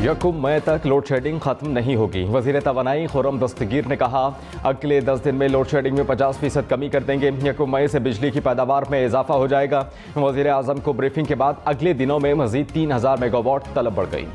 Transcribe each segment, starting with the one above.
यकम मई तक load shedding खत्म नहीं होगी। वज़ीर तवानाई खुर्रम दस्तगीर ने कहा, अगले 10 दिन में लोड शेडिंग में 50% कमी कर देंगे। यकम मई से बिजली की पैदावार में इजाफा हो जाएगा। वज़ीर आज़म को ब्रीफिंग के बाद अगले दिनों में मजीद 3000 मेगावाट तलब बढ़ गई।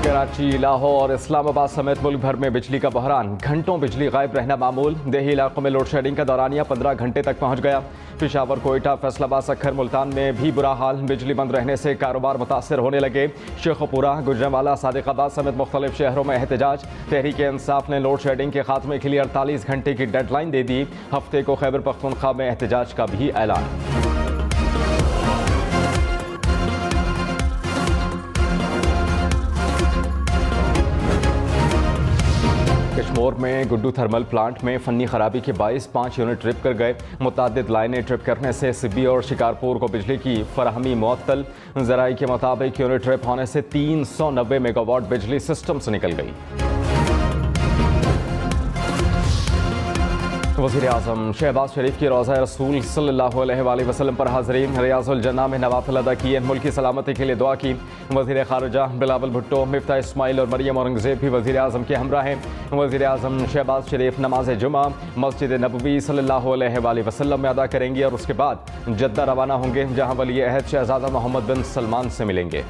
कराची, लाहौर और इस्लामाबाद समेत मुल्क भर में बिजली का बहरान, घंटों बिजली गायब रहना मामूल। देही इलाकों में लोड शेडिंग का दौरानिया 15 घंटे तक पहुंच गया। पेशावर, कोयटा, फैसलाबाद, सक्खर, मुल्तान में भी बुरा हाल। बिजली बंद रहने से कारोबार मुतासर होने लगे। शेखपुरा, गुजरांवाला, सादिकाबाद समेत मुख्तलिफ शहरों में एहतजाज। तहरीक इंसाफ ने लोड शेडिंग के खात्मे के लिए 48 घंटे की डेडलाइन दे दी। हफ्ते को खैबर पख्तूनख्वा में एहतजाज का भी ऐलान। कश्मीर में गुड्डू थर्मल प्लांट में फनी खराबी के बाइस 5 यूनिट ट्रिप कर गए। मुतादिद लाइनें ट्रिप करने से सिब्बी और शिकारपुर को बिजली की फराहमी मुअत्तल। ज़राई के मुताबिक यूनिट ट्रिप होने से 390 मेगावाट बिजली सिस्टम से निकल गई। वज़ीर आज़म शहबाज शरीफ की रोज़ा रसूल सल्लल्लाहु अलैहि वसल्लम पर हाज़री। रियाज़ुल जन्ना में नवाफिल अदा किए। मुल्क की सलामती के लिए दुआ की। वज़ीर ख़ारिजा बिलावल भुट्टो, मिफ्ता इस्माइल और मरियम औरंगज़ेब भी वज़ीर आज़म के हमरा हैं। वज़ीर आज़म शहबाज शरीफ नमाज जुमा मस्जिद नबवी सल्लल्लाहु अलैहि वसल्लम में अदा करेंगे और उसके बाद जद्दा रवाना होंगे, जहाँ वली अहद शहज़ादा मोहम्मद बिन सलमान से मिलेंगे।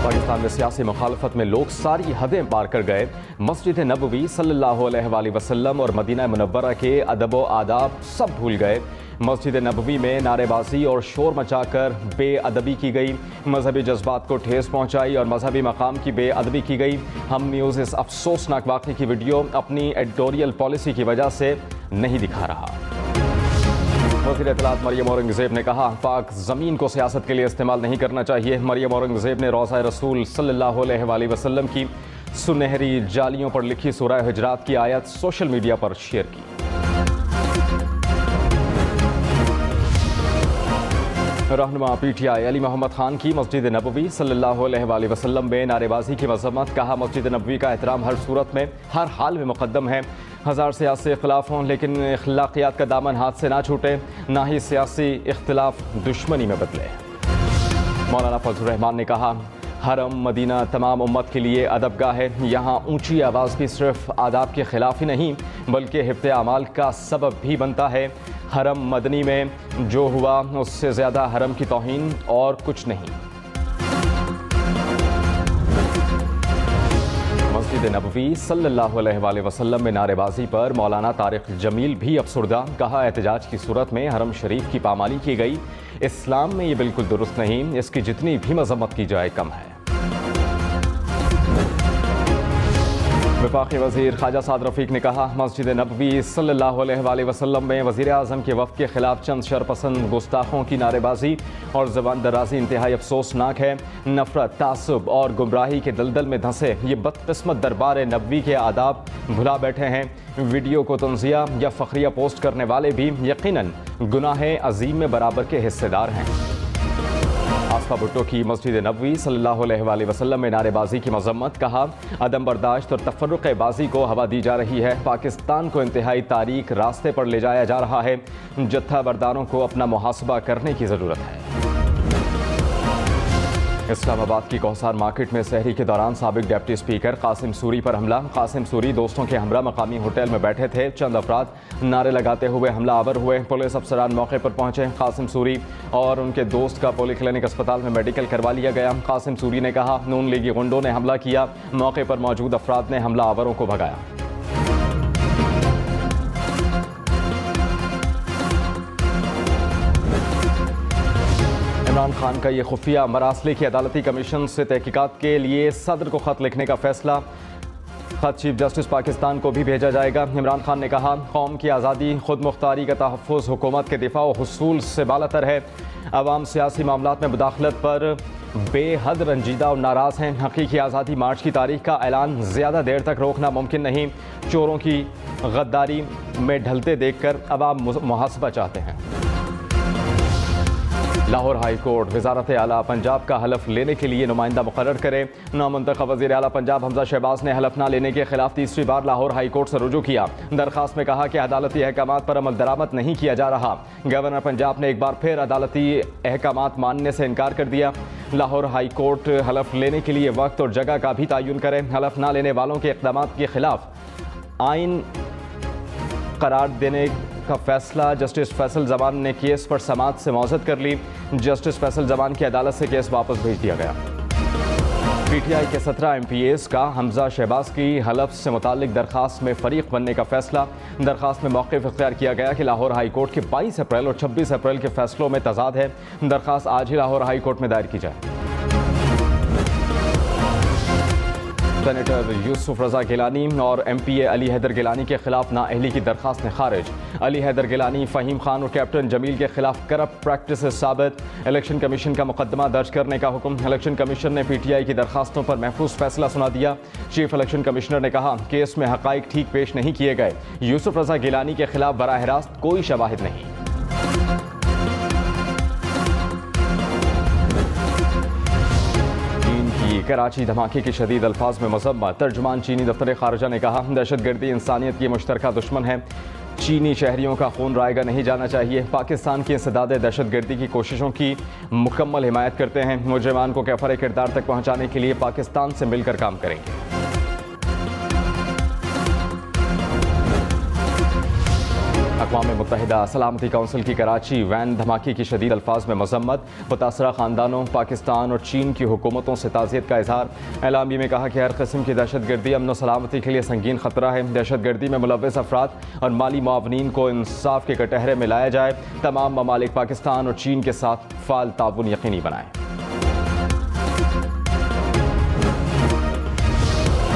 पाकिस्तान में सियासी मुखालफत में लोग सारी हदें पार कर गए। मस्जिद नबवी सल्लल्लाहु अलैहि वसल्लम और मदीना मुनव्वरा के अदब व आदाब सब भूल गए। मस्जिद नबवी में नारेबाजी और शोर मचाकर बेअदबी की गई। मजहबी जज्बात को ठेस पहुंचाई और मजहबी मकाम की बेअदबी की गई। हम न्यूज़ इस अफसोसनाक वाक़े की वीडियो अपनी एडिटोरियल पॉलिसी की वजह से नहीं दिखा रहा। वज़ीर इत्तलात मरियम औरंगज़ेब ने कहा, पाक ज़मीन को सियासत के लिए इस्तेमाल नहीं करना चाहिए। मरियम औरंगज़ेब ने रोज़ा रसूल सल्लल्लाहु अलैहि वसल्लम की सुनहरी जालियों पर लिखी सूरह हुजरात की आयत सोशल मीडिया पर शेयर की। रहनुमा PTI अली मोहम्मद खान की मस्जिद नबवी सल्लल्लाहु अलैहि वसल्लम में नारेबाजी की मज़म्मत। कहा, मस्जिद नबवी का एहतराम हर सूरत में हर हाल में मुक़द्दम है। हज़ार सियासी इख्तिलाफ हों लेकिन अखलाकियात का दामन हाथ से ना छूटे, ना ही सियासी इख्तिलाफ दुश्मनी में बदले। मौलाना फजलुर रहमान ने कहा, हरम मदीना तमाम उम्मत के लिए अदबगाह है। यहाँ ऊंची आवाज़ भी सिर्फ आदाब के ख़िलाफ़ ही नहीं बल्कि हिफ्ज़ अमाल का सबब भी बनता है। हरम मदनी में जो हुआ उससे ज़्यादा हरम की तौहीन और कुछ नहीं। मस्जिद नबवी सल्लल्लाहु अलैहि वसल्लम में नारेबाजी पर मौलाना तारिक जमील भी अफसुर्दा। कहा, एहतजाज की सूरत में हरम शरीफ की पामाली की गई। इस्लाम में ये बिल्कुल दुरुस्त नहीं। इसकी जितनी भी मजम्मत की जाए कम है। वफाकी वज़ीर ख्वाजा साद रफ़ीक ने कहा, मस्जिद नबवी सल्लल्लाहु अलैहि वसल्लम में वज़ीर आज़म के वफ़द के ख़िलाफ़ चंद शरपसंद गुस्ताखों की नारेबाजी और ज़बान दराज़ी इंतहाई अफसोसनाक है। नफ़रत, तासुब और गुमराही के दलदल में धंसे ये बदकिस्मत दरबार नबवी के आदाब भुला बैठे हैं। वीडियो को तंज़िया या फ़ख्रिया पोस्ट करने वाले भी यकीनन गुनाह अज़ीम में बराबर के हिस्सेदार हैं। आसफा भुट्टो की मस्जिद नबवी सल्लल्लाहु अलैहि वसल्लम में नारेबाजी की मज़म्मत। कहा, अदम बर्दाश्त और तफर्रुक़-ए-बाज़ी को हवा दी जा रही है। पाकिस्तान को इंतहाई तारीक रास्ते पर ले जाया जा रहा है। जत्था बरदारों को अपना मुहासबा करने की ज़रूरत है। इस्लामाबाद की कौसार मार्केट में सहरी के दौरान साबिक डिप्टी स्पीकर कासिम सूरी पर हमला। कासिम सूरी दोस्तों के हमरा मकामी होटल में बैठे थे। चंद अफराद नारे लगाते हुए हमला आवर हुए। पुलिस अफसरान मौके पर पहुंचे। कासिम सूरी और उनके दोस्त का पॉलीक्लिनिक अस्पताल में मेडिकल करवा लिया गया। कासिम सूरी ने कहा, नून लीगी गुंडों ने हमला किया। मौके पर मौजूद अफराद ने हमला आवरों को भगाया। इमरान खान का ये खुफिया मरासले की अदालती कमीशन से तहकीकात के लिए सदर को ख़त लिखने का फैसला। ख़त चीफ जस्टिस पाकिस्तान को भी भेजा जाएगा। इमरान खान ने कहा, कौम की आज़ादी, खुद मुख्तारी का तहफ़्फ़ुज़ हुकूमत के दिफा व हुसूल से बालातर है। अवाम सियासी मामलात में मुदाखलत पर बेहद रंजीदा और नाराज़ हैं। हकीकी आज़ादी मार्च की तारीख का ऐलान ज़्यादा देर तक रोकना मुमकिन नहीं। चोरों की गद्दारी में ढलते देखकर अवाम मुहासबा चाहते हैं। लाहौर हाई कोर्ट वजारत आला पंजाब का हलफ लेने के लिए नुमाइंदा मुकर्रर करे। नामुंतखब वज़ीर आला पंजाब हमजा शहबाज ने हलफ न लेने के खिलाफ तीसरी बार लाहौर हाई कोर्ट से रुजू किया। दरखास्त में कहा कि अदालती अहकामात पर अमल दरामद नहीं किया जा रहा। गवर्नर पंजाब ने एक बार फिर अदालती अहकामात मानने से इनकार कर दिया। लाहौर हाई कोर्ट हलफ लेने के लिए वक्त और जगह का भी तयन करे। हलफ न लेने वालों के इक़दाम के खिलाफ आइन करार देने का फैसला जस्टिस फैसल जमान ने केस पर समाअत से मौजूद कर ली। जस्टिस फैसल जमान की अदालत से केस वापस भेज दिया गया। पीटीआई के 17 MPAs का हमजा शहबाज की हलफ से मुतालिक दरखास्त में फरीक बनने का फैसला। दरखास्त में मौक़िफ़ इख्तियार किया गया कि लाहौर हाई कोर्ट के 22 अप्रैल और 26 अप्रैल के फैसलों में तजाद है। दरखास्त आज ही लाहौर हाई कोर्ट में दायर की जाए। सेनेटर यूसुफ रजा गिलानी और MPA अली हैदर गिलानी के खिलाफ नाअहली की दरखास्त खारिज। अली हैदर गिलानी, फ़हीम खान और कैप्टन जमील के खिलाफ करप्ट प्रैक्टिस साबित। इलेक्शन कमीशन का मुकदमा दर्ज करने का हुक्म। इलेक्शन कमीशन ने PTI की दरखास्तों पर महफूज फैसला सुना दिया। चीफ इलेक्शन कमिश्नर ने कहा केस में हक़ाइक़ ठीक पेश नहीं किए गए। यूसुफ रजा गिलानी के खिलाफ बराह रास्त कोई शवाहिद नहीं। कराची धमाके की शदीद अल्फाज में मज़म्मत। तर्जुमान चीनी दफ्तर खारजा ने कहा दहशतगर्दी इंसानियत की मुश्तरका दुश्मन है। चीनी शहरियों का खून रायगा नहीं जाना चाहिए। पाकिस्तान की इंसदाद दहशतगर्दी की कोशिशों की मुकम्मल हिमायत करते हैं। मुजरिमान को कैफर किरदार तक पहुँचाने के लिए पाकिस्तान से मिलकर काम करेंगे। अक़वाम मुत्तहिदा सलामती काउंसिल की कराची वैन धमाके की शदीद अल्फाज में मज़म्मत। मुतासरा ख़ानदानों, पाकिस्तान और चीन की हुकूमतों से ताज़ियत का इज़हार। एलामिया में कहा कि हर किस्म की दहशतगर्दी अमन व सलामती के लिए संगीन ख़तरा है। दहशतगर्दी में मुलव्वस अफराद और माली मुआवनीन को इंसाफ के कटहरे में लाया जाए। तमाम ममालिक पाकिस्तान और चीन के साथ फ़ाल ताउन यकीनी बनाएं।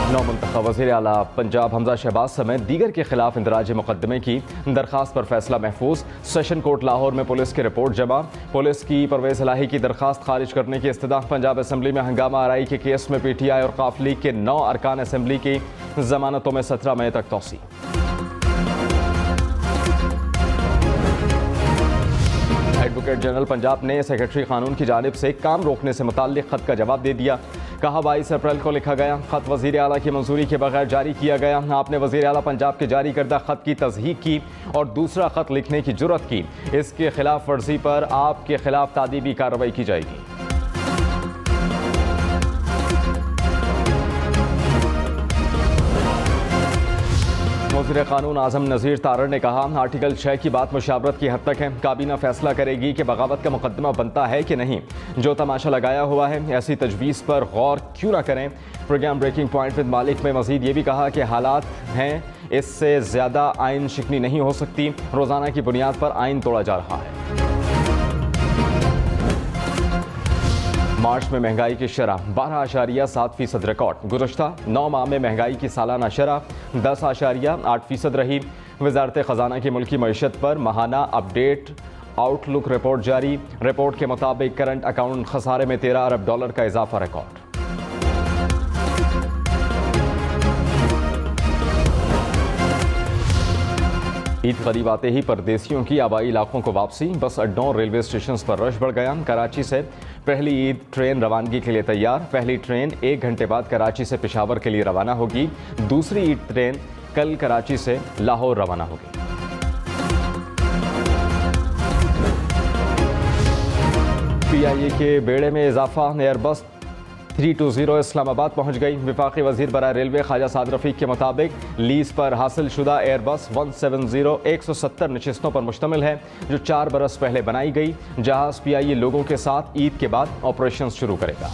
नौमुंतखब वज़ीर आला पंजाब हमजा शहबाज समेत दीगर के खिलाफ इंदराज मुकदमे की दरखास्त पर फैसला महफूज। सेशन कोर्ट लाहौर में पुलिस की रिपोर्ट जमा। पुलिस की परवेज़ इलाही की दरखास्त खारिज करने की इस्तदा। पंजाब असम्बली में हंगामा आराई के केस में PTI और काफ लीग के 9 अरकान असम्बली की जमानतों में 17 मई तक तौसी। एडवोकेट जनरल पंजाब ने सेक्रेटरी कानून की जानिब से काम रोकने से मुताल्लिक खत का जवाब दे दिया। कहा 22 अप्रैल को लिखा गया खत वज़ीर आला की मंजूरी के बगैर जारी किया गया। आपने वज़ीर आला पंजाब के जारी करदा खत की तस्दीक की और दूसरा खत लिखने की जुर्रत की। इसके खिलाफ वर्जी पर आपके खिलाफ तादीबी कार्रवाई की जाएगी। वज़ीर क़ानून आज़म नज़ीर तारड़ ने कहा आर्टिकल 6 की बात मुशावरत की हद तक है। काबीना फैसला करेगी कि बगावत का मुकदमा बनता है कि नहीं। जो तमाशा लगाया हुआ है ऐसी तजवीज़ पर गौर क्यों ना करें। प्रोग्राम ब्रेकिंग पॉइंट विद मालिक में मज़ीद ये भी कहा कि हालात हैं इससे ज़्यादा आइन शिकनी नहीं हो सकती। रोज़ाना की बुनियाद पर आइन तोड़ा जा रहा है। मार्च में महंगाई की शरह 12.7% रिकॉर्ड। गुज़श्ता 9 माह में महंगाई की सालाना शरह 10.8% रही। वज़ारत ख़जाना की मुल्की मईशत पर माहाना अपडेट आउटलुक रिपोर्ट जारी। रिपोर्ट के मुताबिक करंट अकाउंट खसारे में $13 अरब का इजाफा रिकॉर्ड। ईद करीब आते ही परदेसियों की आबाई इलाकों को वापसी। बस अड्डों रेलवे स्टेशन पर रश बढ़ गया। कराची से पहली ईद ट्रेन रवानगी के लिए तैयार। पहली ट्रेन 1 घंटे बाद कराची से पेशावर के लिए रवाना होगी। दूसरी ईद ट्रेन कल कराची से लाहौर रवाना होगी। PIA के बेड़े में इजाफा। एयरबस 320 इस्लामाबाद पहुंच गई। वफाकी वजीर बराए रेलवे ख्वाजा साद रफीक के मुताबिक लीज पर हासिल शुदा एयरबस 170 170 नशिस्तों पर मुश्तमिल है जो 4 बरस पहले बनाई गई। जहाज PIA लोगों के साथ ईद के बाद ऑपरेशन शुरू करेगा।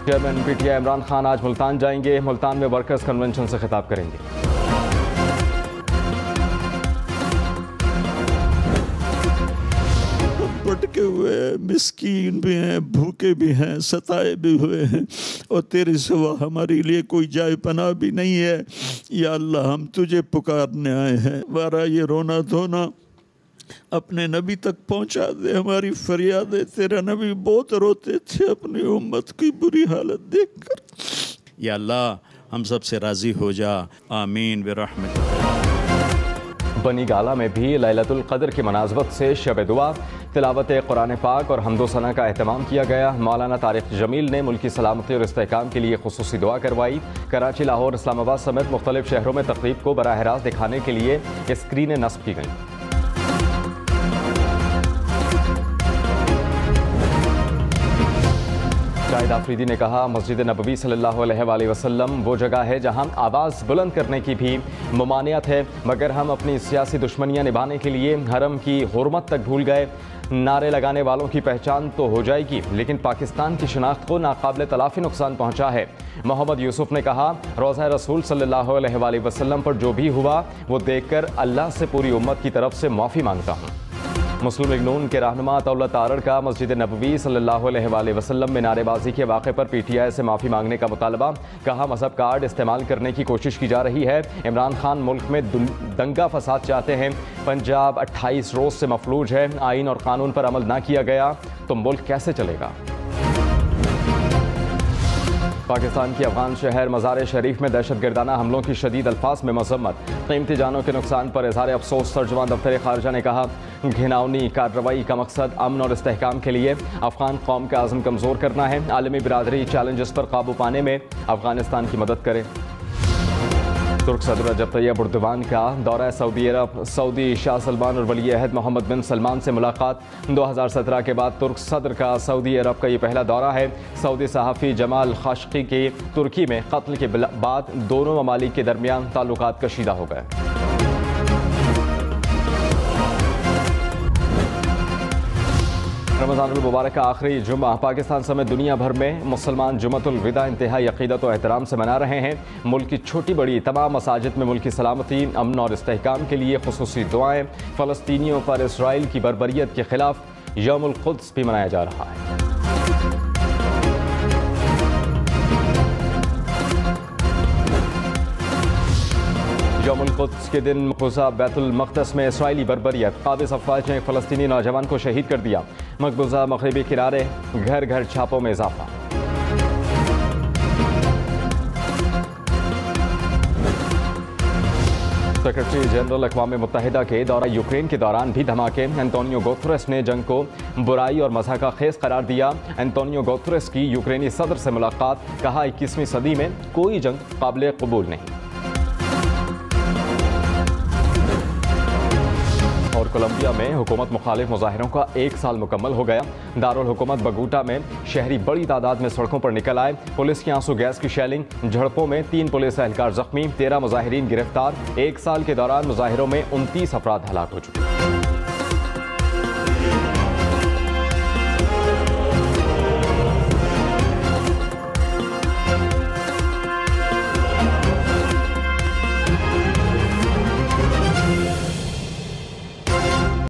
चेयरमैन PTI इमरान खान आज मुल्तान जाएंगे। मुल्तान में वर्कर्स कन्वेंशन से खिताब करेंगे। भटके हुए हैं, मिस्कीन भी हैं, भूखे भी हैं, सताए भी हुए हैं और तेरे सिवा हमारे लिए कोई जाए पनाह भी नहीं है। या अल्लाह हम तुझे पुकारने आए हैं। वारा ये रोना धोना अपने नबी तक पहुंचा दे। हमारी फरियादें तेरा नबी बहुत रोते थे अपनी उम्मत की बुरी हालत देखकर। या अल्लाह हम सब से राज़ी हो जा। आमीन बिरहमतिक। बनी गाला में भी लैलतुल क़द्र की मुनासबत से शब दुआ तिलावत कुरान पाक और हम्दो सना का एहतमाम किया गया। मौलाना तारिक जमील ने मुल्क की सलामती और इस्तेहकाम के लिए खुसूसी दुआ करवाई। कराची, लाहौर, इस्लामाबाद समेत मुख्तलिफ शहरों में तकरीब को बराह रास्त दिखाने के लिए स्क्रीनें नस्ब की गईं। शाहिद आफरीदी ने कहा, मस्जिद नबवी सल्लल्लाहु अलैहि वसल्लम वो जगह है जहां आवाज़ बुलंद करने की भी ममानियत है, मगर हम अपनी सियासी दुश्मनियां निभाने के लिए हरम की हुर्मत तक भूल गए। नारे लगाने वालों की पहचान तो हो जाएगी, लेकिन पाकिस्तान की शनाख्त को नाकाबिल तलाफी नुकसान पहुंचा है। मोहम्मद यूसुफ ने कहा, रोज़ा रसूल सल्लल्लाहु अलैहि वसल्लम पर जो भी हुआ वो देखकर अल्लाह से पूरी उम्मत की तरफ से माफ़ी मांगता हूँ। मुस्लिम लीग नून के रहनुमा दौलत तारड़ का मस्जिद नबवी सल्लल्लाहु अलैहि वसल्लम में नारेबाजी के वाक़े पर PTI से माफ़ी मांगने का मुतालबा। कहा, मजहब कार्ड इस्तेमाल करने की कोशिश की जा रही है। इमरान खान मुल्क में दंगा फसाद चाहते हैं। पंजाब 28 रोज़ से मफलूज है। आइन और कानून पर अमल ना किया गया तो मुल्क कैसे चलेगा। पाकिस्तान की अफगान शहर मज़ार शरीफ में दहशतगर्दाना हमलों की शदीद अल्फाज में मजम्मत। कीमती जानों के नुकसान पर इज़हार अफसोस। तर्जुमान दफ्तर खारजा ने कहा, घिनौनी कार्रवाई का मकसद अमन और इस्तेहकाम के लिए अफगान कौम का आज़म कमज़ोर करना है। आलमी बिरादरी चैलेंजेस पर काबू पाने में अफगानिस्तान की मदद करे। तुर्क सदर रजब तैयब एर्दोगान का दौरा सऊदी अरब। सऊदी शाह सलमान और वली अहद मोहम्मद बिन सलमान से मुलाकात। 2017 के बाद तुर्क सदर का सऊदी अरब का ये पहला दौरा है। सऊदी सहाफ़ी जमाल खाशकी के तुर्की में कत्ल के बाद दोनों ममालिक के दरमियान ताल्लुकात कशीदा हो गए। रमज़ानुल मुबारक का आखिरी जुम्मा पाकिस्तान समेत दुनिया भर में मुसलमान जुम्मतुल विदा इंतहाई अक़ीदत और एहतराम से मना रहे हैं। मुल्क की छोटी बड़ी तमाम मसाजिद में मुल्क की सलामती, अमन और इस्तेहकाम के लिए खुसूसी दुआएं। फ़लस्तीनियों पर इसराइल की बर्बरियत के खिलाफ यौमुल क़ुद्स भी मनाया जा रहा है। यौमुल क़ुद्स के दिन मक़बूज़ा बैतुल मक़दस में इसराइली बर्बरियत। क़ाबिज़ अफ़वाज ने एक फ़लस्तीनी नौजवान को शहीद कर दिया। मक़बूज़ा मग़रिबी किनारे घर घर छापों में इजाफा। सेक्रेटरी जनरल अक़वाम मुत्तहिदा के दौरा यूक्रेन के दौरान भी धमाके। एंटोनियो गुतेरेस ने जंग को बुराई और मज़ाक़ाख़ेज़ करार दिया। एंटोनियो गुतेरेस की यूक्रेनी सदर से मुलाकात। कहा, 21वीं सदी में कोई जंग काबिल कबूल नहीं। और कोलंबिया में हुकूमत मुखालिफ मुजाहिरों का 1 साल मुकम्मल हो गया। दारुल हुकूमत बगूटा में शहरी बड़ी तादाद में सड़कों पर निकल आए। पुलिस की आंसू गैस की शेलिंग। झड़पों में 3 पुलिस एहलकार जख्मी, 13 मुजाहिरीन गिरफ्तार। 1 साल के दौरान मुजाहिरों में 29 अफराद हलाक हो चुके।